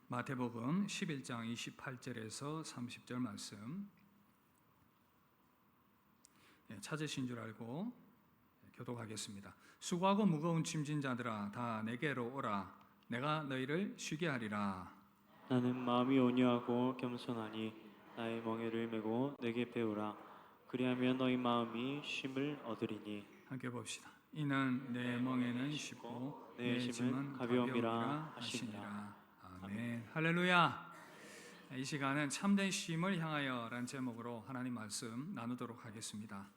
마태복음 11장 28절에서 30절 말씀 찾으신 줄 알고 교독하겠습니다. 수고하고 무거운 짐진 자들아 다 내게로 오라. 내가 너희를 쉬게 하리라. 나는 마음이 온유하고 겸손하니 나의 멍에를 메고 내게 배우라. 그리하면 너희 마음이 쉼을 얻으리니. 함께 봅시다. 이는 내 멍에는 쉽고 내 짐은 가벼움이라 하시니라. 아멘. 할렐루야. 이 시간은 참된 쉼을 향하여 라는 제목으로 하나님 말씀 나누도록 하겠습니다.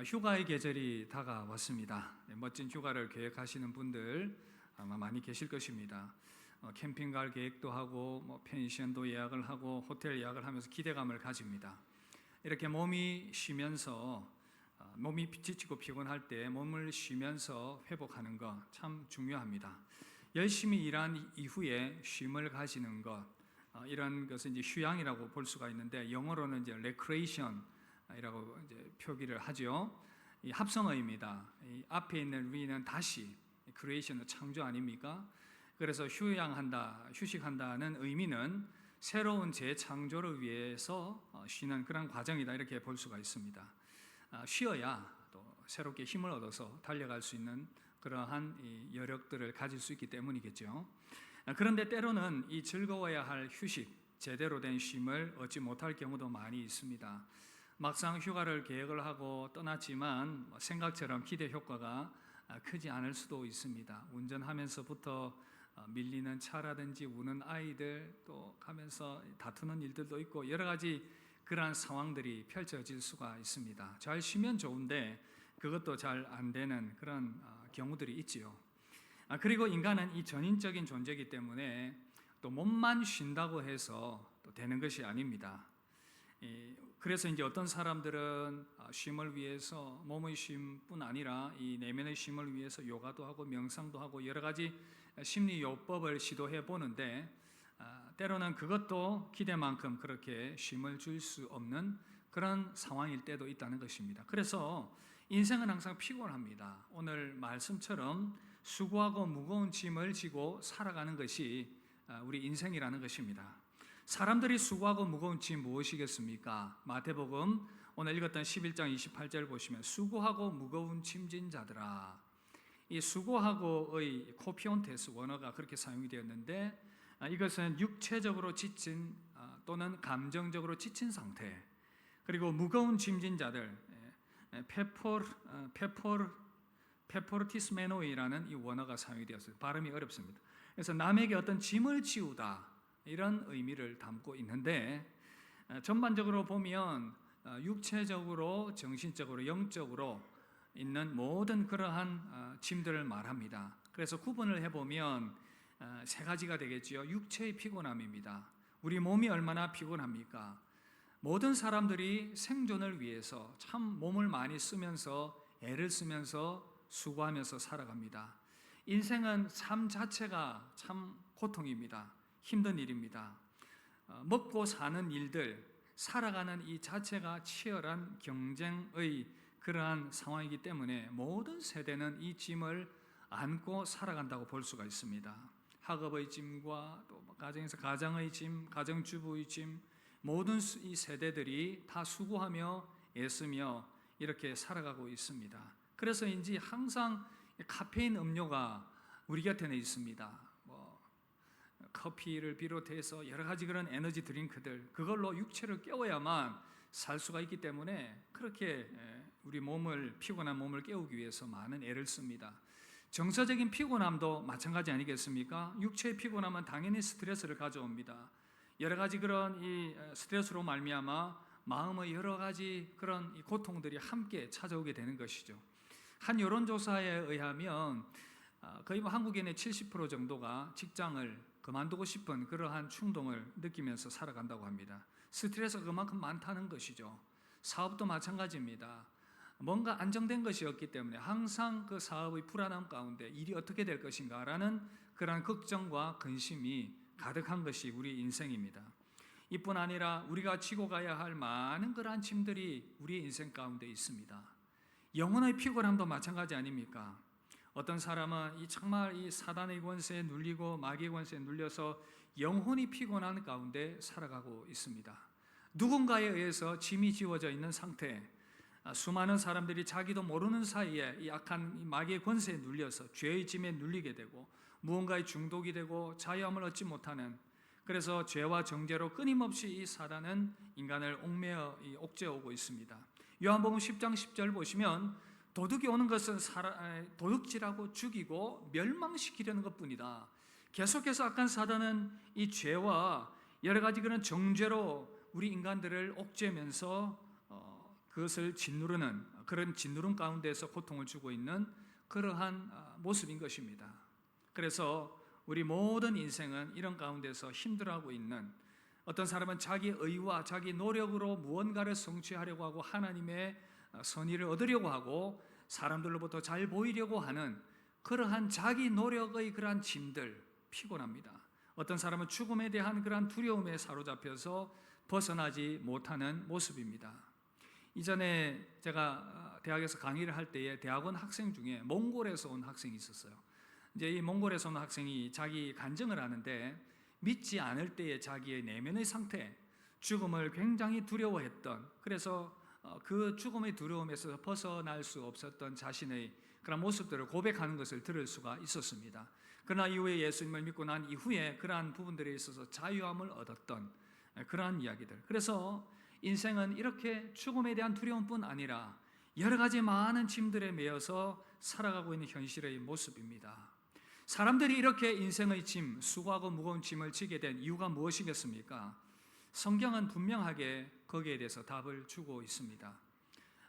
휴가의 계절이 다가왔습니다. 멋진 휴가를 계획하시는 분들 아마 많이 계실 것입니다. 캠핑 갈 계획도 하고 펜션도 예약을 하고 호텔 예약을 하면서 기대감을 가집니다. 이렇게 몸이 쉬면서 몸이 지치고 피곤할 때 몸을 쉬면서 회복하는 것 참 중요합니다. 열심히 일한 이후에 쉼을 가지는 것, 이런 것은 이제 휴양이라고 볼 수가 있는데 영어로는 이제 recreation이라고 이제 표기를 하죠. 이 합성어입니다. 이 앞에 있는 re는 다시, creation은 창조 아닙니까? 그래서 휴양한다, 휴식한다는 의미는 새로운 재창조를 위해서 쉬는 그런 과정이다 이렇게 볼 수가 있습니다. 쉬어야 또 새롭게 힘을 얻어서 달려갈 수 있는 그러한 이 여력들을 가질 수 있기 때문이겠죠. 그런데 때로는 이 즐거워야 할 휴식, 제대로 된 쉼을 얻지 못할 경우도 많이 있습니다. 막상 휴가를 계획을 하고 떠났지만 생각처럼 기대 효과가 크지 않을 수도 있습니다. 운전하면서부터 밀리는 차라든지 우는 아이들, 또 가면서 다투는 일들도 있고 여러 가지 그러한 상황들이 펼쳐질 수가 있습니다. 잘 쉬면 좋은데 그것도 잘 안 되는 그런 경우들이 있지요. 그리고 인간은 이 전인적인 존재이기 때문에 또 몸만 쉰다고 해서 또 되는 것이 아닙니다. 그래서 이제 어떤 사람들은 쉼을 위해서 몸의 쉼뿐 아니라 이 내면의 쉼을 위해서 요가도 하고 명상도 하고 여러 가지 심리 요법을 시도해 보는데 때로는 그것도 기대만큼 그렇게 쉼을 줄 수 없는 그런 상황일 때도 있다는 것입니다. 그래서 인생은 항상 피곤합니다. 오늘 말씀처럼 수고하고 무거운 짐을 지고 살아가는 것이 우리 인생이라는 것입니다. 사람들이 수고하고 무거운 짐 무엇이겠습니까? 마태복음 오늘 읽었던 11장 28절 보시면 수고하고 무거운 짐진 자들아. 이 수고하고의 코피온테스 원어가 그렇게 사용이 되었는데 이것은 육체적으로 지친 또는 감정적으로 지친 상태, 그리고 무거운 짐진 자들, 페포르티스메노이라는 이 원어가 사용이 되었어요. 발음이 어렵습니다. 그래서 남에게 어떤 짐을 지우다 이런 의미를 담고 있는데 전반적으로 보면 육체적으로, 정신적으로, 영적으로 있는 모든 그러한 짐들을 말합니다. 그래서 구분을 해보면 세 가지가 되겠지요. 육체의 피곤함입니다. 우리 몸이 얼마나 피곤합니까? 모든 사람들이 생존을 위해서 참 몸을 많이 쓰면서 애를 쓰면서 수고하면서 살아갑니다. 인생은 삶 자체가 참 고통입니다. 힘든 일입니다. 먹고 사는 일들, 살아가는 이 자체가 치열한 경쟁의 그러한 상황이기 때문에 모든 세대는 이 짐을 안고 살아간다고 볼 수가 있습니다. 학업의 짐과 또 가정에서 가장의 짐, 가정주부의 짐, 모든 이 세대들이 다 수고하며 애쓰며 이렇게 살아가고 있습니다. 그래서인지 항상 카페인 음료가 우리 곁에는 있습니다. 커피를 비롯해서 여러 가지 그런 에너지 드링크들, 그걸로 육체를 깨워야만 살 수가 있기 때문에 그렇게 우리 몸을, 피곤한 몸을 깨우기 위해서 많은 애를 씁니다. 정서적인 피곤함도 마찬가지 아니겠습니까? 육체의 피곤함은 당연히 스트레스를 가져옵니다. 여러 가지 그런 이 스트레스로 말미암아 마음의 여러 가지 그런 이 고통들이 함께 찾아오게 되는 것이죠. 한 여론조사에 의하면 거의 한국인의 70% 정도가 직장을 그만두고 싶은 그러한 충동을 느끼면서 살아간다고 합니다. 스트레스가 그만큼 많다는 것이죠. 사업도 마찬가지입니다. 뭔가 안정된 것이 없기 때문에 항상 그 사업의 불안함 가운데 일이 어떻게 될 것인가 라는 그런 걱정과 근심이 가득한 것이 우리 인생입니다. 이뿐 아니라 우리가 지고 가야 할 많은 그러한 짐들이 우리 인생 가운데 있습니다. 영혼의 피곤함도 마찬가지 아닙니까? 어떤 사람은 정말 이 사단의 권세에 눌리고 마귀의 권세에 눌려서 영혼이 피곤한 가운데 살아가고 있습니다. 누군가에 의해서 짐이 지워져 있는 상태, 수많은 사람들이 자기도 모르는 사이에 이 악한 마귀의 권세에 눌려서 죄의 짐에 눌리게 되고 무언가에 중독이 되고 자유함을 얻지 못하는, 그래서 죄와 정죄로 끊임없이 이 사단은 인간을 옥매어 옥죄어오고 있습니다. 요한복음 10장 10절 보시면 도둑이 오는 것은 도둑질하고 죽이고 멸망시키려는 것뿐이다. 계속해서 악한 사단은 이 죄와 여러 가지 그런 정죄로 우리 인간들을 옥죄면서 그것을 짓누르는, 그런 짓누름 가운데서 고통을 주고 있는 그러한 모습인 것입니다. 그래서 우리 모든 인생은 이런 가운데서 힘들어하고 있는, 어떤 사람은 자기 의와 자기 노력으로 무언가를 성취하려고 하고 하나님의 선의를 얻으려고 하고 사람들로부터 잘 보이려고 하는 그러한 자기 노력의 그러한 짐들, 피곤합니다. 어떤 사람은 죽음에 대한 그러한 두려움에 사로잡혀서 벗어나지 못하는 모습입니다. 이전에 제가 대학에서 강의를 할 때에 대학원 학생 중에 몽골에서 온 학생이 있었어요. 이제 이 몽골에서 온 학생이 자기 간증을 하는데 믿지 않을 때의 자기의 내면의 상태, 죽음을 굉장히 두려워했던, 그래서 그 죽음의 두려움에서 벗어날 수 없었던 자신의 그런 모습들을 고백하는 것을 들을 수가 있었습니다. 그러나 이후에 예수님을 믿고 난 이후에 그러한 부분들에 있어서 자유함을 얻었던 그러한 이야기들. 그래서 인생은 이렇게 죽음에 대한 두려움뿐 아니라 여러 가지 많은 짐들에 매여서 살아가고 있는 현실의 모습입니다. 사람들이 이렇게 인생의 짐, 수고하고 무거운 짐을 지게 된 이유가 무엇이겠습니까? 성경은 분명하게 거기에 대해서 답을 주고 있습니다.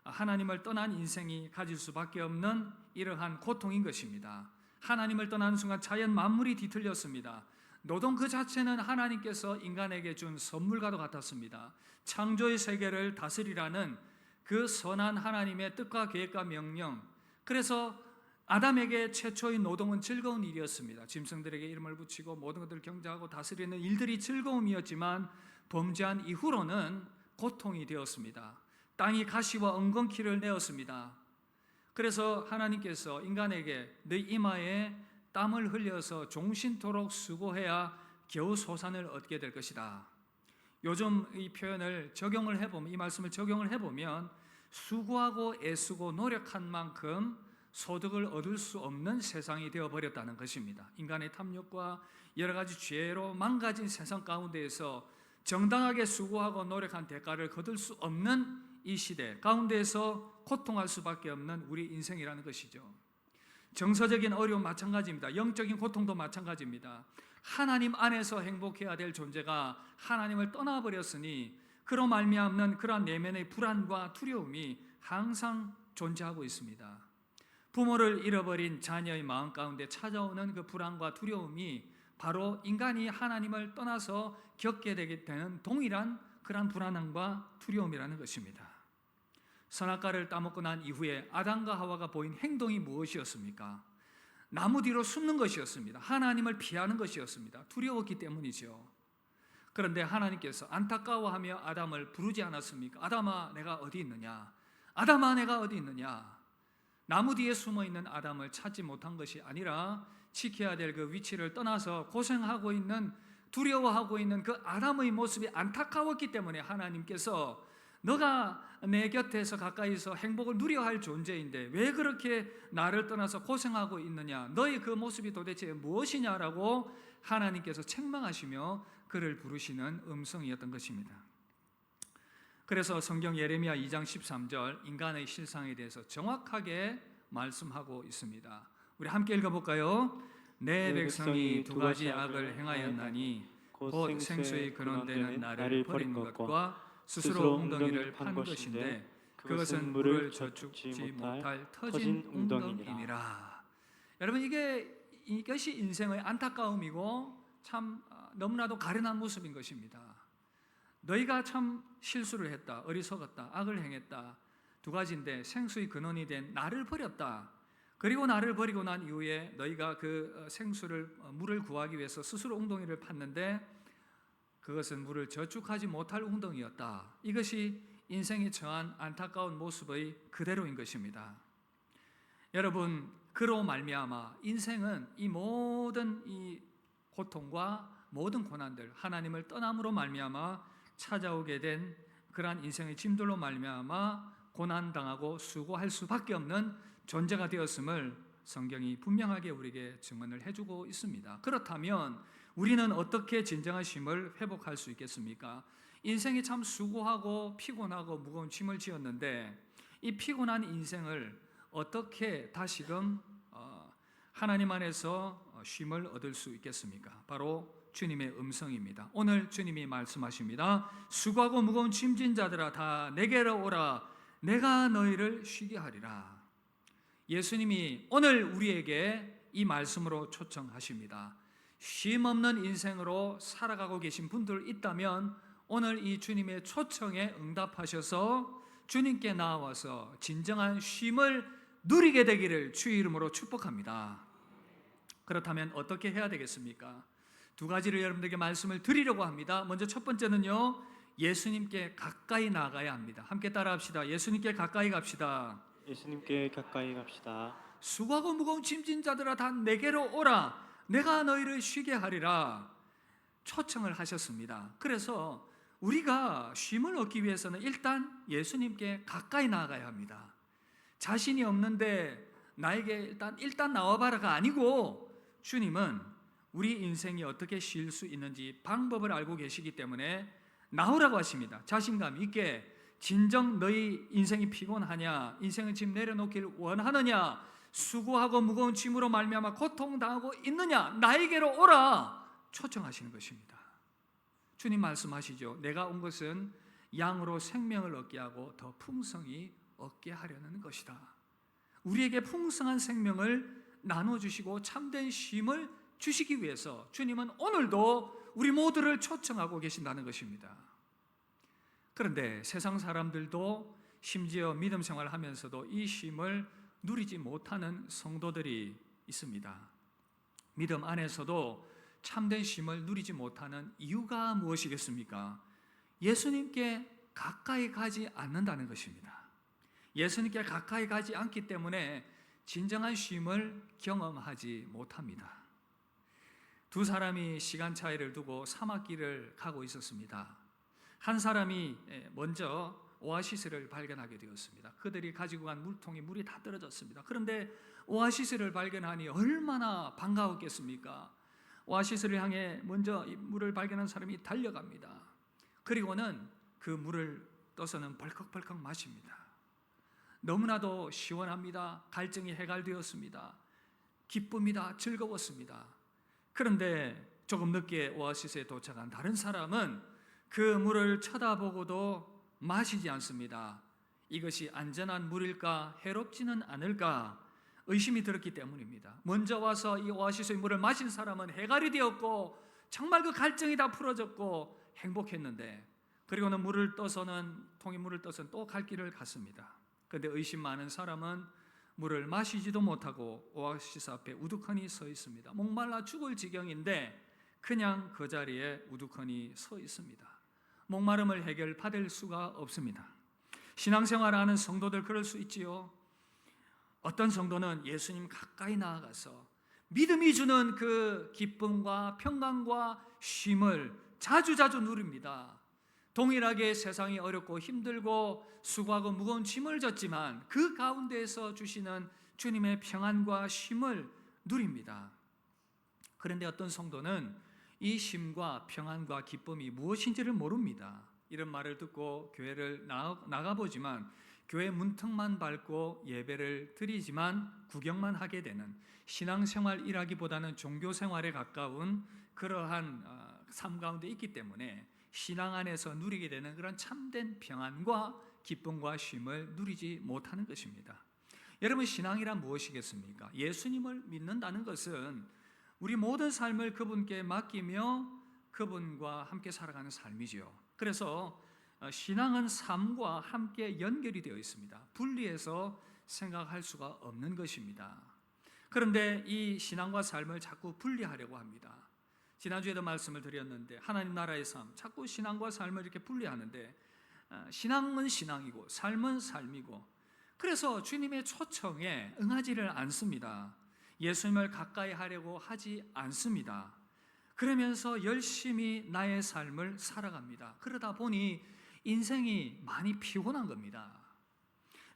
하나님을 떠난 인생이 가질 수밖에 없는 이러한 고통인 것입니다. 하나님을 떠나는 순간 자연 만물이 뒤틀렸습니다. 노동 그 자체는 하나님께서 인간에게 준 선물과도 같았습니다. 창조의 세계를 다스리라는 그 선한 하나님의 뜻과 계획과 명령, 그래서 아담에게 최초의 노동은 즐거운 일이었습니다. 짐승들에게 이름을 붙이고 모든 것들을 경작하고 다스리는 일들이 즐거움이었지만 범죄한 이후로는 고통이 되었습니다. 땅이 가시와 엉겅퀴를 내었습니다. 그래서 하나님께서 인간에게 네 이마에 땀을 흘려서 종신토록 수고해야 겨우 소산을 얻게 될 것이다. 요즘 이 표현을 적용을 해보면, 이 말씀을 적용을 해보면 수고하고 애쓰고 노력한 만큼 소득을 얻을 수 없는 세상이 되어버렸다는 것입니다. 인간의 탐욕과 여러 가지 죄로 망가진 세상 가운데에서 정당하게 수고하고 노력한 대가를 거둘 수 없는 이 시대 가운데에서 고통할 수밖에 없는 우리 인생이라는 것이죠. 정서적인 어려움 마찬가지입니다. 영적인 고통도 마찬가지입니다. 하나님 안에서 행복해야 될 존재가 하나님을 떠나버렸으니 그로 말미암는 그러한 내면의 불안과 두려움이 항상 존재하고 있습니다. 부모를 잃어버린 자녀의 마음 가운데 찾아오는 그 불안과 두려움이 바로 인간이 하나님을 떠나서 겪게 되는 동일한 그러한 불안함과 두려움이라는 것입니다. 선악과를 따먹고 난 이후에 아담과 하와가 보인 행동이 무엇이었습니까? 나무 뒤로 숨는 것이었습니다. 하나님을 피하는 것이었습니다. 두려웠기 때문이죠. 그런데 하나님께서 안타까워하며 아담을 부르지 않았습니까? 아담아 내가 어디 있느냐? 아담아 내가 어디 있느냐? 나무 뒤에 숨어있는 아담을 찾지 못한 것이 아니라 지켜야 될 그 위치를 떠나서 고생하고 있는, 두려워하고 있는 그 아담의 모습이 안타까웠기 때문에 하나님께서 너가 내 곁에서 가까이서 행복을 누려야 할 존재인데 왜 그렇게 나를 떠나서 고생하고 있느냐? 너의 그 모습이 도대체 무엇이냐라고 하나님께서 책망하시며 그를 부르시는 음성이었던 것입니다. 그래서 성경 예레미야 2장 13절 인간의 실상에 대해서 정확하게 말씀하고 있습니다. 우리 함께 읽어볼까요? 내 백성이 두 가지 악을 행하였나니 곧 생수의 근원되는 나를 버린 것과 스스로 웅덩이를 판 것인데 그것은 물을 저축지 못할 터진 웅덩이니라. 여러분 이것이 인생의 안타까움이고 참 너무나도 가련한 모습인 것입니다. 너희가 참 실수를 했다, 어리석었다, 악을 행했다. 두 가지인데 생수의 근원이 된 나를 버렸다. 그리고 나를 버리고 난 이후에 너희가 그 물을 구하기 위해서 스스로 웅덩이를 팠는데 그것은 물을 저축하지 못할 웅덩이였다. 이것이 인생이 처한 안타까운 모습의 그대로인 것입니다. 여러분, 그로 말미암아 인생은 이 모든 이 고통과 모든 고난들, 하나님을 떠남으로 말미암아 찾아오게 된 그러한 인생의 짐들로 말미암아 고난당하고 수고할 수밖에 없는 존재가 되었음을 성경이 분명하게 우리에게 증언을 해주고 있습니다. 그렇다면 우리는 어떻게 진정한 쉼을 회복할 수 있겠습니까? 인생이 참 수고하고 피곤하고 무거운 짐을 지었는데 이 피곤한 인생을 어떻게 다시금 하나님 안에서 쉼을 얻을 수 있겠습니까? 바로 주님의 음성입니다. 오늘 주님이 말씀하십니다. 수고하고 무거운 짐진 자들아 다 내게로 오라. 내가 너희를 쉬게 하리라. 예수님이 오늘 우리에게 이 말씀으로 초청하십니다. 쉼 없는 인생으로 살아가고 계신 분들 있다면 오늘 이 주님의 초청에 응답하셔서 주님께 나와서 진정한 쉼을 누리게 되기를 주의 이름으로 축복합니다. 그렇다면 어떻게 해야 되겠습니까? 두 가지를 여러분들에게 말씀을 드리려고 합니다. 먼저 첫 번째는요, 예수님께 가까이 나가야 합니다. 함께 따라합시다. 예수님께 가까이 갑시다. 예수님께 가까이 갑시다. 수고하고 무거운 짐진 자들아 다 내게로 오라. 내가 너희를 쉬게 하리라. 초청을 하셨습니다. 그래서 우리가 쉼을 얻기 위해서는 일단 예수님께 가까이 나아가야 합니다. 자신이 없는데 나에게 일단 나와봐라가 아니고 주님은 우리 인생이 어떻게 쉴 수 있는지 방법을 알고 계시기 때문에 나오라고 하십니다. 자신감 있게 진정 너희 인생이 피곤하냐, 인생의 짐 내려놓길 원하느냐, 수고하고 무거운 짐으로 말미암아 고통당하고 있느냐, 나에게로 오라 초청하시는 것입니다. 주님 말씀하시죠. 내가 온 것은 양으로 생명을 얻게 하고 더 풍성히 얻게 하려는 것이다. 우리에게 풍성한 생명을 나눠주시고 참된 쉼을 주시기 위해서 주님은 오늘도 우리 모두를 초청하고 계신다는 것입니다. 그런데 세상 사람들도 심지어 믿음 생활을 하면서도 이 쉼을 누리지 못하는 성도들이 있습니다. 믿음 안에서도 참된 쉼을 누리지 못하는 이유가 무엇이겠습니까? 예수님께 가까이 가지 않는다는 것입니다. 예수님께 가까이 가지 않기 때문에 진정한 쉼을 경험하지 못합니다. 두 사람이 시간 차이를 두고 사막길을 가고 있었습니다. 한 사람이 먼저 오아시스를 발견하게 되었습니다. 그들이 가지고 간 물통에 물이 다 떨어졌습니다. 그런데 오아시스를 발견하니 얼마나 반가웠겠습니까? 오아시스를 향해 먼저 이 물을 발견한 사람이 달려갑니다. 그리고는 그 물을 떠서는 벌컥벌컥 마십니다. 너무나도 시원합니다. 갈증이 해갈되었습니다. 기쁩니다. 즐거웠습니다. 그런데 조금 늦게 오아시스에 도착한 다른 사람은 그 물을 쳐다보고도 마시지 않습니다. 이것이 안전한 물일까, 해롭지는 않을까 의심이 들었기 때문입니다. 먼저 와서 이 오아시스의 물을 마신 사람은 해갈이 되었고 정말 그 갈증이 다 풀어졌고 행복했는데, 그리고는 통에 물을 떠서는 또 갈 길을 갔습니다. 그런데 의심 많은 사람은 물을 마시지도 못하고 오아시스 앞에 우두커니 서 있습니다. 목말라 죽을 지경인데 그냥 그 자리에 우두커니 서 있습니다. 목마름을 해결받을 수가 없습니다. 신앙생활하는 성도들 그럴 수 있지요. 어떤 성도는 예수님 가까이 나아가서 믿음이 주는 그 기쁨과 평강과 쉼을 자주자주 누립니다. 동일하게 세상이 어렵고 힘들고 수고하고 무거운 짐을 졌지만 그 가운데에서 주시는 주님의 평안과 쉼을 누립니다. 그런데 어떤 성도는 이 쉼과 평안과 기쁨이 무엇인지를 모릅니다. 이런 말을 듣고 교회를 나가보지만 교회 문턱만 밟고 예배를 드리지만 구경만 하게 되는, 신앙생활이라기보다는 종교생활에 가까운 그러한 삶 가운데 있기 때문에 신앙 안에서 누리게 되는 그런 참된 평안과 기쁨과 쉼을 누리지 못하는 것입니다. 여러분, 신앙이란 무엇이겠습니까? 예수님을 믿는다는 것은 우리 모든 삶을 그분께 맡기며 그분과 함께 살아가는 삶이지요. 그래서 신앙은 삶과 함께 연결이 되어 있습니다. 분리해서 생각할 수가 없는 것입니다. 그런데 이 신앙과 삶을 자꾸 분리하려고 합니다. 지난주에도 말씀을 드렸는데 하나님 나라의 삶, 자꾸 신앙과 삶을 이렇게 분리하는데 신앙은 신앙이고 삶은 삶이고, 그래서 주님의 초청에 응하지를 않습니다. 예수님을 가까이 하려고 하지 않습니다. 그러면서 열심히 나의 삶을 살아갑니다. 그러다 보니 인생이 많이 피곤한 겁니다.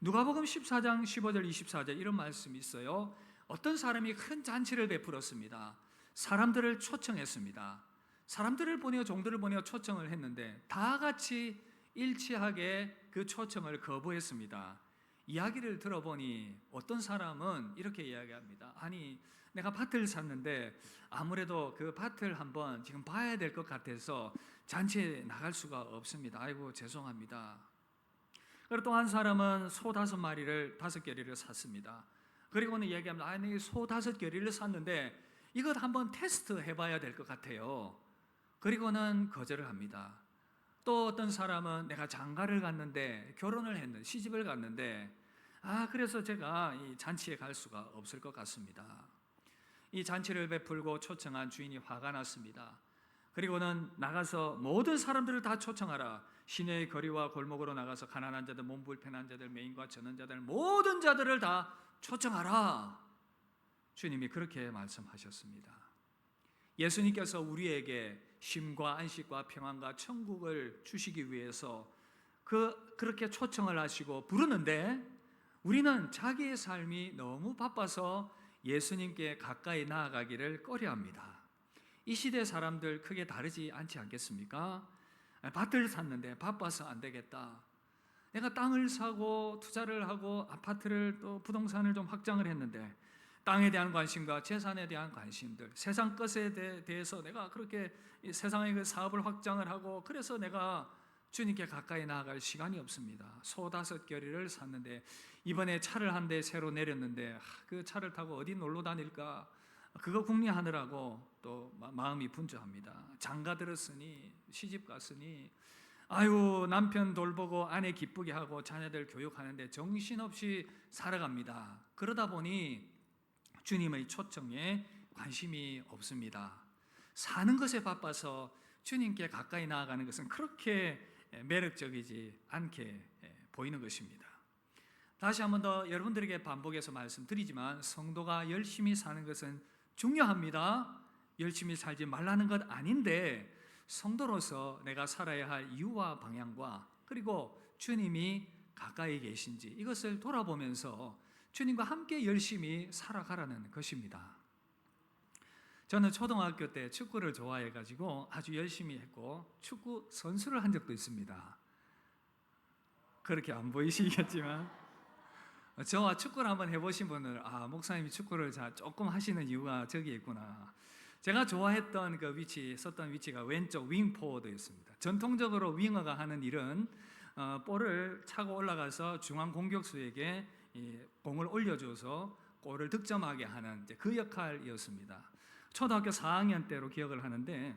누가복음 14장 15절 24절 이런 말씀이 있어요. 어떤 사람이 큰 잔치를 베풀었습니다. 사람들을 초청했습니다. 사람들을 보내어 종들을 보내어 초청을 했는데 다 같이 일치하게 그 초청을 거부했습니다. 이야기를 들어보니 어떤 사람은 이렇게 이야기합니다. 아니, 내가 밭을 샀는데 아무래도 그 밭을 한번 지금 봐야 될 것 같아서 잔치에 나갈 수가 없습니다. 아이고 죄송합니다. 그리고 또 한 사람은 소 5마리를 5겨리를 샀습니다. 그리고는 얘기합니다. 아니, 소 5겨리를 샀는데 이것 한번 테스트 해봐야 될 것 같아요. 그리고는 거절을 합니다. 또 어떤 사람은 내가 장가를 갔는데 결혼을 했는데 시집을 갔는데 그래서 제가 이 잔치에 갈 수가 없을 것 같습니다. 이 잔치를 베풀고 초청한 주인이 화가 났습니다. 그리고는 나가서 모든 사람들을 다 초청하라. 시내의 거리와 골목으로 나가서 가난한 자들, 몸 불편한 자들, 매인과 전원 자들, 모든 자들을 다 초청하라. 주님이 그렇게 말씀하셨습니다. 예수님께서 우리에게 쉼과 안식과 평안과 천국을 주시기 위해서 그렇게 초청을 하시고 부르는데 우리는 자기의 삶이 너무 바빠서 예수님께 가까이 나아가기를 꺼려합니다. 이 시대 사람들 크게 다르지 않지 않겠습니까? 밭을 샀는데 바빠서 안 되겠다. 내가 땅을 사고 투자를 하고 아파트를 또 부동산을 좀 확장을 했는데 땅에 대한 관심과 재산에 대한 관심들, 세상 것에 대해서 내가 그렇게 세상의 그 사업을 확장을 하고 그래서 내가 주님께 가까이 나아갈 시간이 없습니다. 소 5겨리를 샀는데 이번에 차를 한 대 새로 내렸는데 그 차를 타고 어디 놀러 다닐까 그거 궁리하느라고 또 마음이 분주합니다. 장가 들었으니 시집 갔으니 아유 남편 돌보고 아내 기쁘게 하고 자녀들 교육하는데 정신없이 살아갑니다. 그러다 보니 주님의 초청에 관심이 없습니다. 사는 것에 바빠서 주님께 가까이 나아가는 것은 그렇게 매력적이지 않게 보이는 것입니다. 다시 한 번 더 여러분들에게 반복해서 말씀드리지만 성도가 열심히 사는 것은 중요합니다. 열심히 살지 말라는 것 아닌데 성도로서 내가 살아야 할 이유와 방향과 그리고 주님이 가까이 계신지 이것을 돌아보면서 주님과 함께 열심히 살아가라는 것입니다. 저는 초등학교 때 축구를 좋아해가지고 아주 열심히 했고 축구 선수를 한 적도 있습니다. 그렇게 안 보이시겠지만 저와 축구를 한번 해보신 분은 목사님이 축구를 조금 하시는 이유가 저기 있구나. 제가 좋아했던 그 위치, 썼던 위치가 왼쪽 윙포워드였습니다. 전통적으로 윙어가 하는 일은 볼을 차고 올라가서 중앙 공격수에게 공을 올려줘서 골을 득점하게 하는 그 역할이었습니다. 초등학교 4학년 때로 기억을 하는데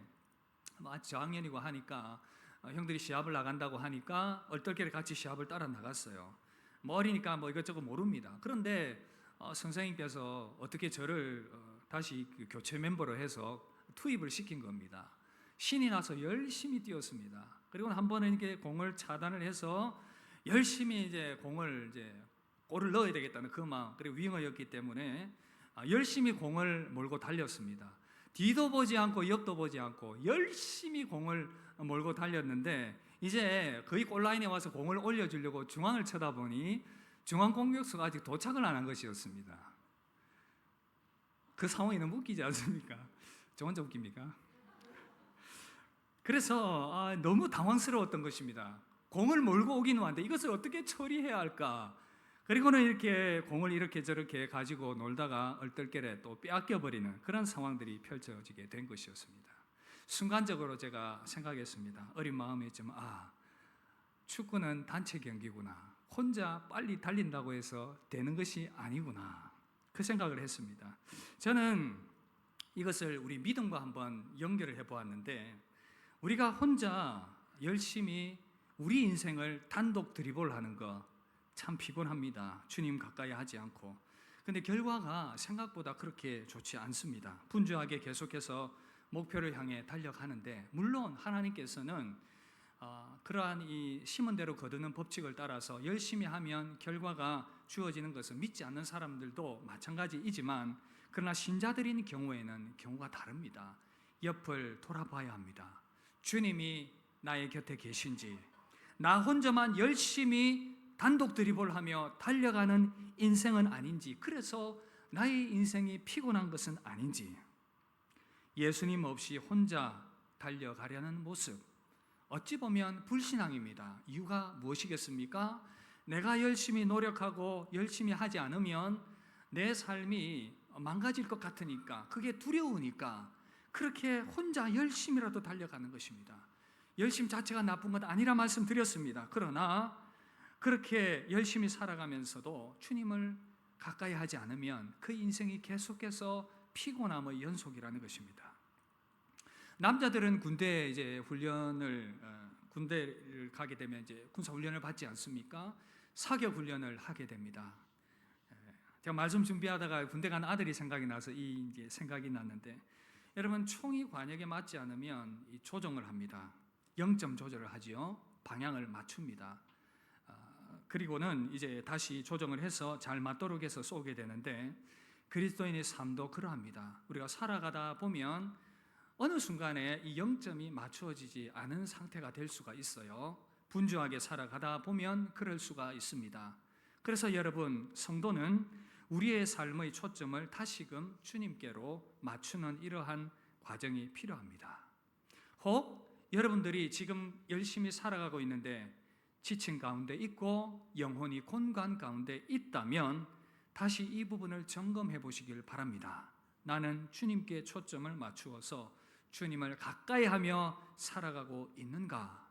저학년이고 하니까 형들이 시합을 나간다고 하니까 얼떨결에 같이 시합을 따라 나갔어요. 어리니까 이것저것 모릅니다. 그런데 선생님께서 어떻게 저를 다시 교체 멤버로 해서 투입을 시킨 겁니다. 신이 나서 열심히 뛰었습니다. 그리고 한 번은 이렇게 공을 차단을 해서 열심히 이제 골을 넣어야 되겠다는 그 마음, 그리고 윙어였기 때문에 열심히 공을 몰고 달렸습니다. 뒤도 보지 않고 옆도 보지 않고 열심히 공을 몰고 달렸는데 이제 거의 골라인에 와서 공을 올려주려고 중앙을 쳐다보니 중앙 공격수가 아직 도착을 안 한 것이었습니다. 그 상황이 너무 웃기지 않습니까? 저 혼자 웃깁니까? 그래서 너무 당황스러웠던 것입니다. 공을 몰고 오기는 왔는데 이것을 어떻게 처리해야 할까? 그리고는 이렇게 공을 이렇게 저렇게 가지고 놀다가 얼떨결에 또 빼앗겨버리는 그런 상황들이 펼쳐지게 된 것이었습니다. 순간적으로 제가 생각했습니다. 어린 마음이었지만 축구는 단체 경기구나. 혼자 빨리 달린다고 해서 되는 것이 아니구나. 그 생각을 했습니다. 저는 이것을 우리 믿음과 한번 연결을 해보았는데 우리가 혼자 열심히 우리 인생을 단독 드리블하는 거 참 피곤합니다. 주님 가까이 하지 않고. 근데 결과가 생각보다 그렇게 좋지 않습니다. 분주하게 계속해서 목표를 향해 달려가는데 물론 하나님께서는 그러한 이 심은 대로 거두는 법칙을 따라서 열심히 하면 결과가 주어지는 것을 믿지 않는 사람들도 마찬가지이지만 그러나 신자들인 경우에는 경우가 다릅니다. 옆을 돌아봐야 합니다. 주님이 나의 곁에 계신지, 나 혼자만 열심히 단독 드리블하며 달려가는 인생은 아닌지, 그래서 나의 인생이 피곤한 것은 아닌지, 예수님 없이 혼자 달려가려는 모습, 어찌 보면 불신앙입니다. 이유가 무엇이겠습니까? 내가 열심히 노력하고 열심히 하지 않으면 내 삶이 망가질 것 같으니까, 그게 두려우니까 그렇게 혼자 열심히라도 달려가는 것입니다. 열심 자체가 나쁜 것 아니라 말씀드렸습니다. 그러나 그렇게 열심히 살아가면서도 주님을 가까이 하지 않으면 그 인생이 계속해서 피곤함의 연속이라는 것입니다. 남자들은 군대를 가게 되면 이제 군사 훈련을 받지 않습니까? 사격 훈련을 하게 됩니다. 제가 말씀 준비하다가 군대 간 아들이 생각이 나서 이제 생각이 났는데, 여러분, 총이 관역에 맞지 않으면 이 조정을 합니다. 0점 조절을 하지요. 방향을 맞춥니다. 그리고는 이제 다시 조정을 해서 잘 맞도록 해서 쏘게 되는데, 그리스도인의 삶도 그러합니다. 우리가 살아가다 보면 어느 순간에 이 0점이 맞추어지지 않은 상태가 될 수가 있어요. 분주하게 살아가다 보면 그럴 수가 있습니다. 그래서 여러분, 성도는 우리의 삶의 초점을 다시금 주님께로 맞추는 이러한 과정이 필요합니다. 혹 여러분들이 지금 열심히 살아가고 있는데 지친 가운데 있고 영혼이 곤관 가운데 있다면 다시 이 부분을 점검해 보시길 바랍니다. 나는 주님께 초점을 맞추어서 주님을 가까이 하며 살아가고 있는가?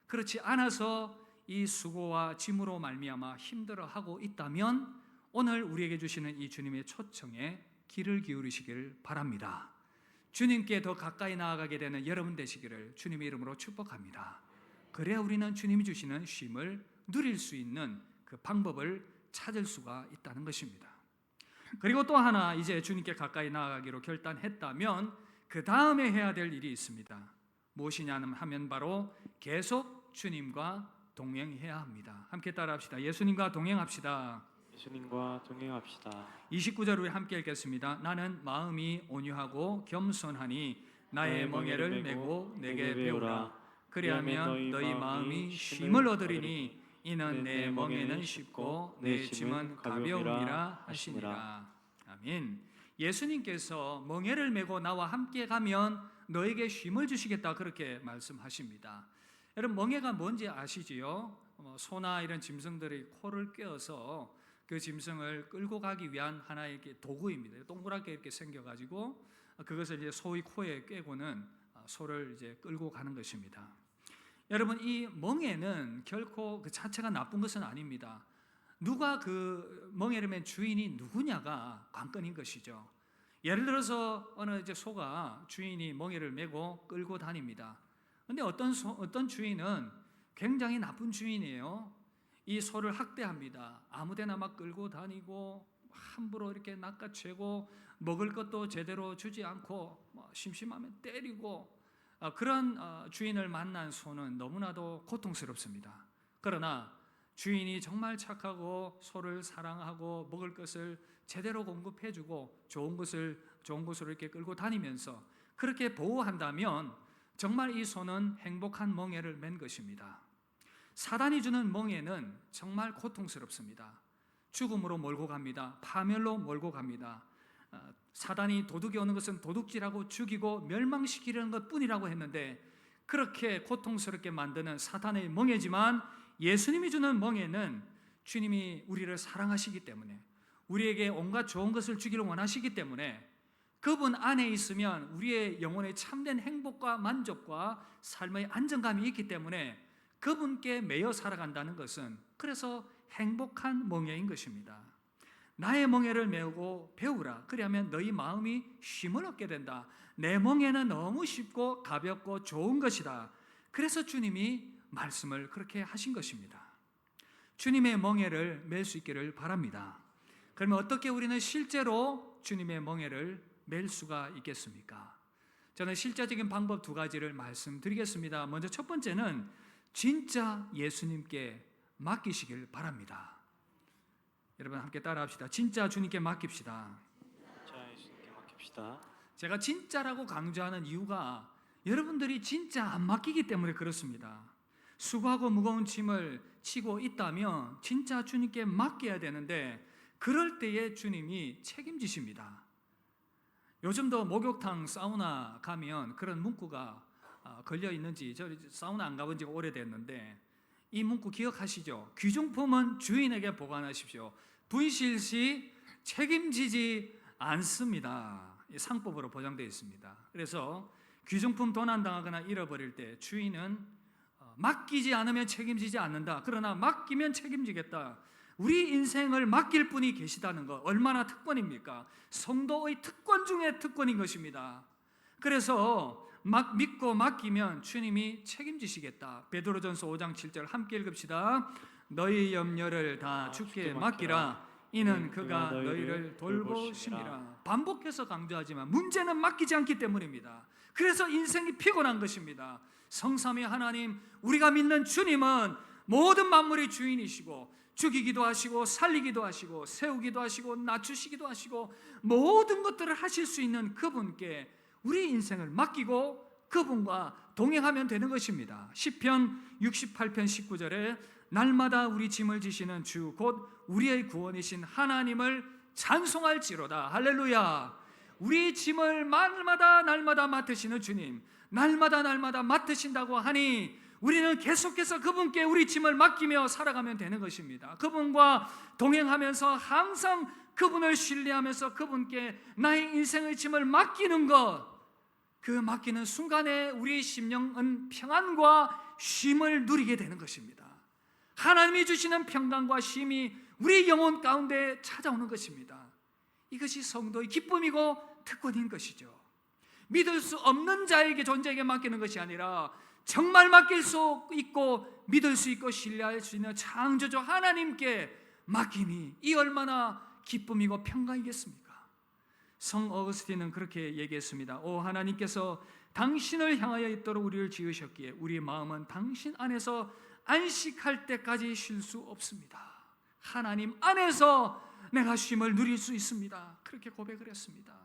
그렇지 않아서 이 수고와 짐으로 말미암아 힘들어하고 있다면 오늘 우리에게 주시는 이 주님의 초청에 귀를 기울이시길 바랍니다. 주님께 더 가까이 나아가게 되는 여러분 되시기를 주님의 이름으로 축복합니다. 그래야 우리는 주님이 주시는 쉼을 누릴 수 있는 그 방법을 찾을 수가 있다는 것입니다. 그리고 또 하나, 이제 주님께 가까이 나아가기로 결단했다면 그 다음에 해야 될 일이 있습니다. 무엇이냐면 하면 바로 계속 주님과 동행해야 합니다. 함께 따라합시다. 예수님과 동행합시다. 예수님과 동행합시다. 29절 후에 함께 읽겠습니다. 나는 마음이 온유하고 겸손하니 나의 멍에를 메고 내게 배우라. 그리하면 너희 마음이 쉼을 얻으리니 이는 내 멍에는 쉽고 내 짐은 가벼움이라 하시니라. 아멘. 예수님께서 멍에를 메고 나와 함께 가면 너에게 쉼을 주시겠다, 그렇게 말씀하십니다. 여러분, 멍에가 뭔지 아시지요? 소나 이런 짐승들이 코를 꿰어서 그 짐승을 끌고 가기 위한 하나의 도구입니다. 동그랗게 이렇게 생겨가지고 그것을 이제 소의 코에 꿰고는 소를 이제 끌고 가는 것입니다. 여러분, 이 멍에는 결코 그 자체가 나쁜 것은 아닙니다. 누가 그 멍에를 맨 주인이 누구냐가 관건인 것이죠. 예를 들어서 어느 이제 소가 주인이 멍에를 메고 끌고 다닙니다. 그런데 어떤 주인은 굉장히 나쁜 주인이에요. 이 소를 학대합니다. 아무데나 막 끌고 다니고 함부로 이렇게 낚아채고 먹을 것도 제대로 주지 않고 심심하면 때리고, 그런 주인을 만난 소는 너무나도 고통스럽습니다. 그러나 주인이 정말 착하고 소를 사랑하고 먹을 것을 제대로 공급해주고 좋은 곳으로 이렇게 끌고 다니면서 그렇게 보호한다면 정말 이 소는 행복한 멍에를 맨 것입니다. 사단이 주는 멍에는 정말 고통스럽습니다. 죽음으로 몰고 갑니다. 파멸로 몰고 갑니다. 사단이 도둑이 오는 것은 도둑질하고 죽이고 멸망시키려는 것뿐이라고 했는데, 그렇게 고통스럽게 만드는 사탄의 멍에지만 예수님이 주는 멍에는 주님이 우리를 사랑하시기 때문에, 우리에게 온갖 좋은 것을 주기를 원하시기 때문에 그분 안에 있으면 우리의 영혼의 참된 행복과 만족과 삶의 안정감이 있기 때문에 그분께 매여 살아간다는 것은 그래서 행복한 멍에인 것입니다. 나의 멍에를 메우고 배우라. 그리하면 너희 마음이 쉼을 얻게 된다. 내 멍에는 너무 쉽고 가볍고 좋은 것이다. 그래서 주님이 말씀을 그렇게 하신 것입니다. 주님의 멍에를 멜 수 있기를 바랍니다. 그러면 어떻게 우리는 실제로 주님의 멍에를 멜 수가 있겠습니까? 저는 실제적인 방법 2가지를 말씀드리겠습니다. 먼저 첫 번째는 진짜 예수님께 맡기시길 바랍니다. 여러분 함께 따라합시다. 진짜 주님께 맡깁시다. 자, 예수님께 맡깁시다. 제가 진짜라고 강조하는 이유가 여러분들이 진짜 안 맡기기 때문에 그렇습니다. 수고하고 무거운 짐을 지고 있다면 진짜 주님께 맡겨야 되는데 그럴 때에 주님이 책임지십니다. 요즘도 목욕탕 사우나 가면 그런 문구가 걸려 있는지, 저 사우나 안 가본 지가 오래됐는데 이 문구 기억하시죠? 귀중품은 주인에게 보관하십시오. 분실 시 책임지지 않습니다. 상법으로 보장되어 있습니다. 그래서 귀중품 도난당하거나 잃어버릴 때 주인은 맡기지 않으면 책임지지 않는다. 그러나 맡기면 책임지겠다. 우리 인생을 맡길 분이 계시다는 것 얼마나 특권입니까? 성도의 특권 중에 특권인 것입니다. 그래서 믿고 맡기면 주님이 책임지시겠다. 베드로전서 5장 7절 함께 읽읍시다. 너희 염려를 다 주께 맡기라. 이는 그가 너희를 돌보심이라. 반복해서 강조하지만 문제는 맡기지 않기 때문입니다. 그래서 인생이 피곤한 것입니다. 성삼위 하나님, 우리가 믿는 주님은 모든 만물의 주인이시고 죽이기도 하시고 살리기도 하시고 세우기도 하시고 낮추시기도 하시고 모든 것들을 하실 수 있는 그분께 우리 인생을 맡기고 그분과 동행하면 되는 것입니다. 시편 68편 19절에 날마다 우리 짐을 지시는 주 곧 우리의 구원이신 하나님을 찬송할지로다. 할렐루야. 우리 짐을 날마다 맡으시는 주님, 날마다 맡으신다고 하니 우리는 계속해서 그분께 우리 짐을 맡기며 살아가면 되는 것입니다. 그분과 동행하면서 항상 그분을 신뢰하면서 그분께 나의 인생의 짐을 맡기는 것, 그 맡기는 순간에 우리의 심령은 평안과 쉼을 누리게 되는 것입니다. 하나님이 주시는 평강과 쉼이 우리 영혼 가운데 찾아오는 것입니다. 이것이 성도의 기쁨이고 특권인 것이죠. 믿을 수 없는 자에게, 존재에게 맡기는 것이 아니라 정말 맡길 수 있고 믿을 수 있고 신뢰할 수 있는 창조주 하나님께 맡기니 이 얼마나 기쁨이고 평강이겠습니까? 성 어거스틴은 그렇게 얘기했습니다. 오 하나님께서 당신을 향하여 있도록 우리를 지으셨기에 우리의 마음은 당신 안에서 안식할 때까지 쉴 수 없습니다. 하나님 안에서 내가 쉼을 누릴 수 있습니다. 그렇게 고백을 했습니다.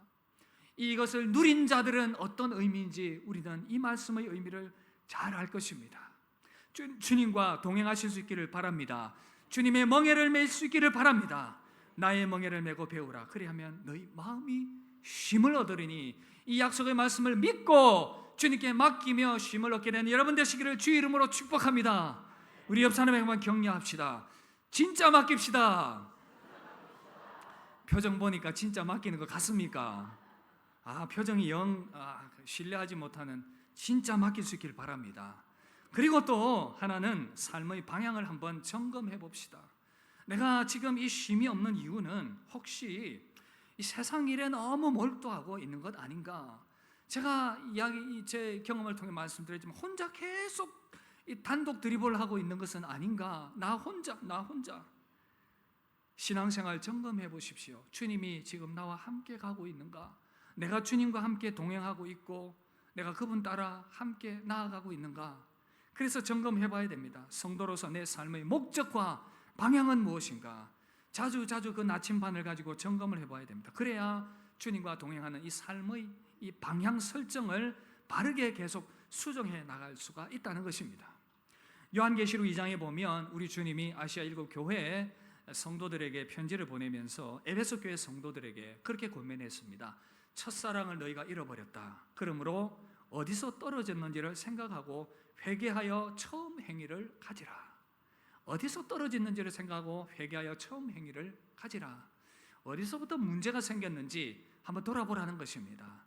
이것을 누린 자들은 어떤 의미인지 우리는 이 말씀의 의미를 잘 알 것입니다. 주님과 동행하실 수 있기를 바랍니다. 주님의 멍에를 맬 수 있기를 바랍니다. 나의 멍에를 메고 배우라. 그리하면 너희 마음이 쉼을 얻으리니 이 약속의 말씀을 믿고 주님께 맡기며 쉼을 얻게 되는 여러분 되시기를 주의 이름으로 축복합니다. 우리 옆 사람에게만 격려합시다. 진짜 맡깁시다. 표정 보니까 진짜 맡기는 것 같습니까? 표정이 신뢰하지 못하는, 진짜 맡길 수 있기를 바랍니다. 그리고 또 하나는 삶의 방향을 한번 점검해 봅시다. 내가 지금 이 쉼이 없는 이유는 혹시 이 세상 일에 너무 몰두하고 있는 것 아닌가? 제가 제 경험을 통해 말씀드렸지만 혼자 계속 이 단독 드리블을 하고 있는 것은 아닌가? 나 혼자 신앙생활 점검해 보십시오. 주님이 지금 나와 함께 가고 있는가? 내가 주님과 함께 동행하고 있고 내가 그분 따라 함께 나아가고 있는가? 그래서 점검해 봐야 됩니다. 성도로서 내 삶의 목적과 방향은 무엇인가? 자주 그 나침반을 가지고 점검을 해봐야 됩니다. 그래야 주님과 동행하는 이 삶의 이 방향 설정을 바르게 계속 수정해 나갈 수가 있다는 것입니다. 요한계시록 2장에 보면 우리 주님이 아시아 7교회 성도들에게 편지를 보내면서 에베소 교회 성도들에게 그렇게 권면했습니다. 첫사랑을 너희가 잃어버렸다. 그러므로 어디서 떨어졌는지를 생각하고 회개하여 처음 행위를 가지라. 어디서 떨어졌는지를 생각하고 회개하여 처음 행위를 가지라. 어디서부터 문제가 생겼는지 한번 돌아보라는 것입니다.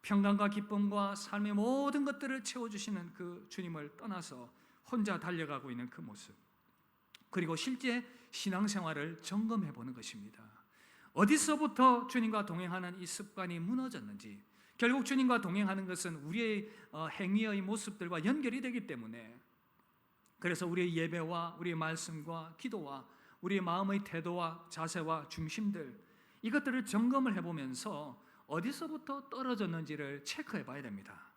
평강과 기쁨과 삶의 모든 것들을 채워주시는 그 주님을 떠나서 혼자 달려가고 있는 그 모습, 그리고 실제 신앙생활을 점검해 보는 것입니다. 어디서부터 주님과 동행하는 이 습관이 무너졌는지, 결국 주님과 동행하는 것은 우리의 행위의 모습들과 연결이 되기 때문에, 그래서 우리의 예배와 우리의 말씀과 기도와 우리의 마음의 태도와 자세와 중심들, 이것들을 점검을 해보면서 어디서부터 떨어졌는지를 체크해 봐야 됩니다.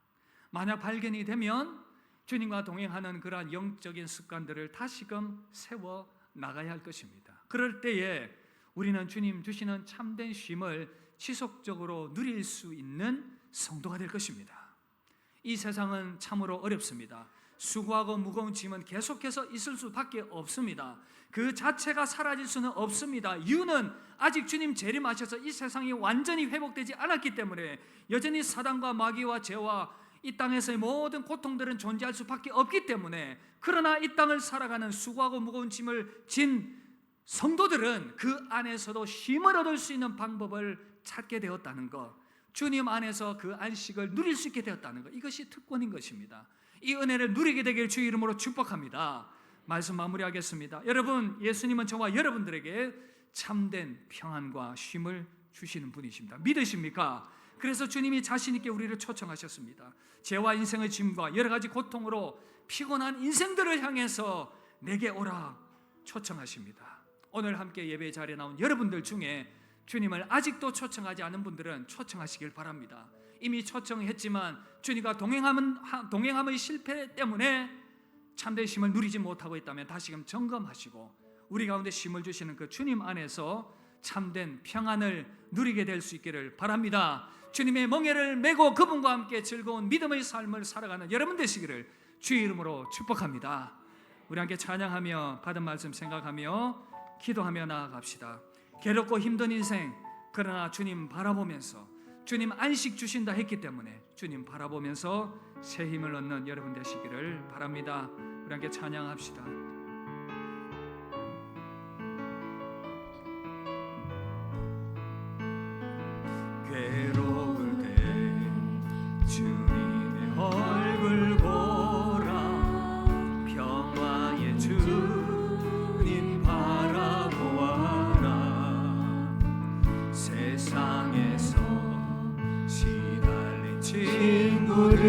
만약 발견이 되면 주님과 동행하는 그러한 영적인 습관들을 다시금 세워 나가야 할 것입니다. 그럴 때에 우리는 주님 주시는 참된 쉼을 지속적으로 누릴 수 있는 성도가 될 것입니다. 이 세상은 참으로 어렵습니다. 수고하고 무거운 짐은 계속해서 있을 수밖에 없습니다. 그 자체가 사라질 수는 없습니다. 이유는 아직 주님 재림하셔서 이 세상이 완전히 회복되지 않았기 때문에 여전히 사단과 마귀와 죄와 이 땅에서의 모든 고통들은 존재할 수밖에 없기 때문에, 그러나 이 땅을 살아가는 수고하고 무거운 짐을 진 성도들은 그 안에서도 힘을 얻을 수 있는 방법을 찾게 되었다는 것, 주님 안에서 그 안식을 누릴 수 있게 되었다는 것, 이것이 특권인 것입니다. 이 은혜를 누리게 되길 주의 이름으로 축복합니다. 말씀 마무리하겠습니다. 여러분, 예수님은 저와 여러분들에게 참된 평안과 쉼을 주시는 분이십니다. 믿으십니까? 그래서 주님이 자신 있게 우리를 초청하셨습니다. 죄와 인생의 짐과 여러 가지 고통으로 피곤한 인생들을 향해서 내게 오라 초청하십니다. 오늘 함께 예배 자리에 나온 여러분들 중에 주님을 아직도 초청하지 않은 분들은 초청하시길 바랍니다. 이미 초청했지만 주님과 동행함의 실패 때문에 참된 쉼을 누리지 못하고 있다면 다시금 점검하시고 우리 가운데 쉼을 주시는 그 주님 안에서 참된 평안을 누리게 될 수 있기를 바랍니다. 주님의 멍에를 메고 그분과 함께 즐거운 믿음의 삶을 살아가는 여러분 되시기를 주의 이름으로 축복합니다. 우리 함께 찬양하며 받은 말씀 생각하며 기도하며 나아갑시다. 괴롭고 힘든 인생, 그러나 주님 바라보면서 주님 안식 주신다 했기 때문에 주님 바라보면서 새 힘을 얻는 여러분 되시기를 바랍니다. 우리 함께 찬양합시다. 괴로울 때 주님의 얼굴 보라, 평화의 주님 바라보아라. 세상에서 시달린 친구들아,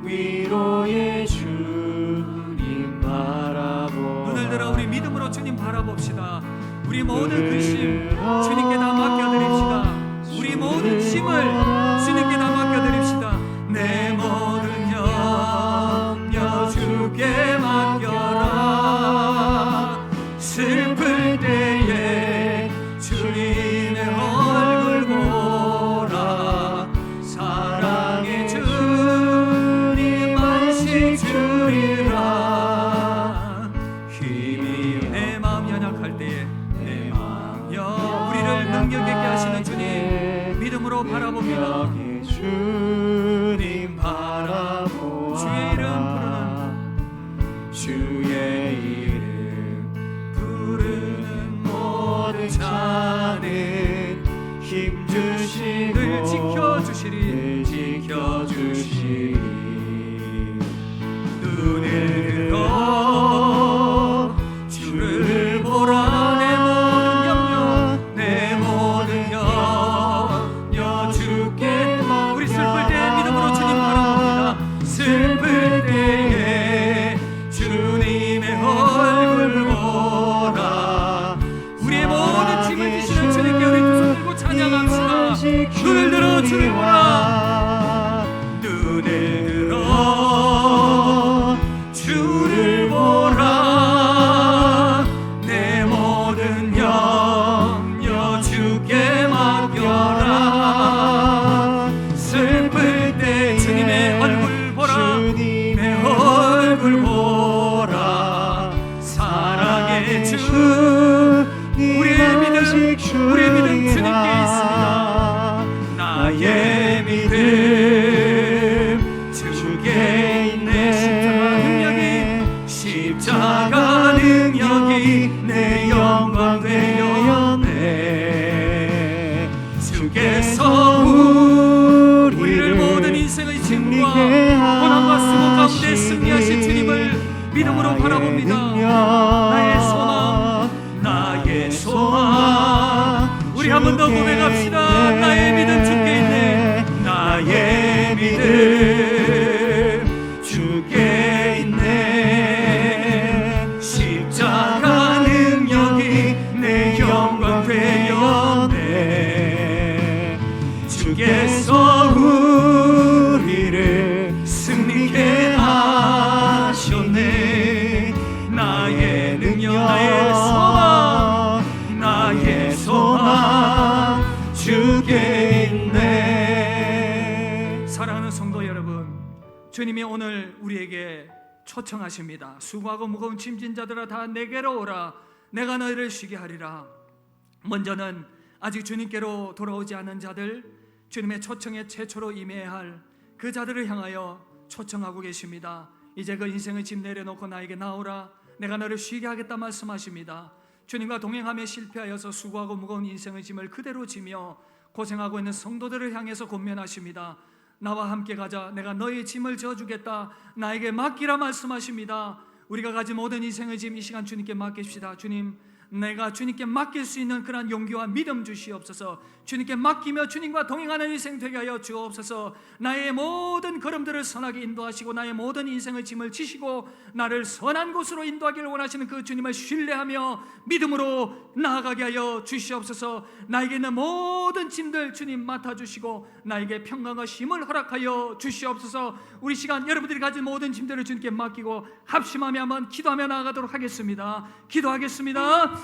위로의 주님 바라보아라. 눈을 들어 우리 믿음으로 주님 바라봅시다. 우리 모든 근심 주님께 다 맡겨드립시다. 우리 모든 짐을 주님께 다 맡겨드립시다. 내 모든 염려 주께 맡겨라. 슬플 때에 주님의 얼굴 보라. 사랑의 주님 안식 주리라. 힘이 내 마음 연약할 때에 우리를 능력 있게 하시는 주님 믿음으로 바라봅니다. 주님 바라보아 주의 이름 부르는 주의 이름 부르는 모든 자는 힘 주시고 늘 지켜주시리 눈을 들어 주를 보라. 슬플 때에 주님의 얼굴 보라. 우리의 모든 짐을 지시는 주님께 우리 두 손 들고 찬양합시다. 눈을 들어 주를 보라. 눈을 들어 주를 보라. 내 모든 염려 주께 맡겨라. 슬플 때 주님의 얼굴 주님의 얼굴 보라. 사랑의 주 우리의 믿음 주님께 있습니다. 나의 믿음 주께 있네. 십자가 능력이 내 영광 되었네. 주께서 우리를 모든 인생의 짐과 고난과 수고 가운데 승리하신 주님을 믿음으로 바라봅니다. 나의 소망 우리 한 번 더 고백합시다. 나의 믿음 주께 있네. 나의 믿음 주께 있네. 십자가 능력이 내 영광 되었네. 주께서 우리를 주님이 오늘 우리에게 초청하십니다. 수고하고 무거운 짐진 자들아 다 내게로 오라. 내가 너희를 쉬게 하리라. 먼저는 아직 주님께로 돌아오지 않은 자들, 주님의 초청에 최초로 임해야 할 그 자들을 향하여 초청하고 계십니다. 이제 그 인생의 짐 내려놓고 나에게 나오라. 내가 너를 쉬게 하겠다 말씀하십니다. 주님과 동행하며 실패하여서 수고하고 무거운 인생의 짐을 그대로 지며 고생하고 있는 성도들을 향해서 권면하십니다. 나와 함께 가자. 내가 너의 짐을 져주겠다. 나에게 맡기라 말씀하십니다. 우리가 가진 모든 인생의 짐 이 시간 주님께 맡깁시다. 주님, 내가 주님께 맡길 수 있는 그런 용기와 믿음 주시옵소서. 주님께 맡기며 주님과 동행하는 인생 되게 하여 주옵소서. 나의 모든 걸음들을 선하게 인도하시고 나의 모든 인생의 짐을 지시고 나를 선한 곳으로 인도하기를 원하시는 그 주님을 신뢰하며 믿음으로 나아가게 하여 주시옵소서. 나에게 있는 모든 짐들 주님 맡아주시고 나에게 평강과 힘을 허락하여 주시옵소서. 우리 시간 여러분들이 가진 모든 짐들을 주님께 맡기고 합심하며 한번 기도하며 나아가도록 하겠습니다. 기도하겠습니다.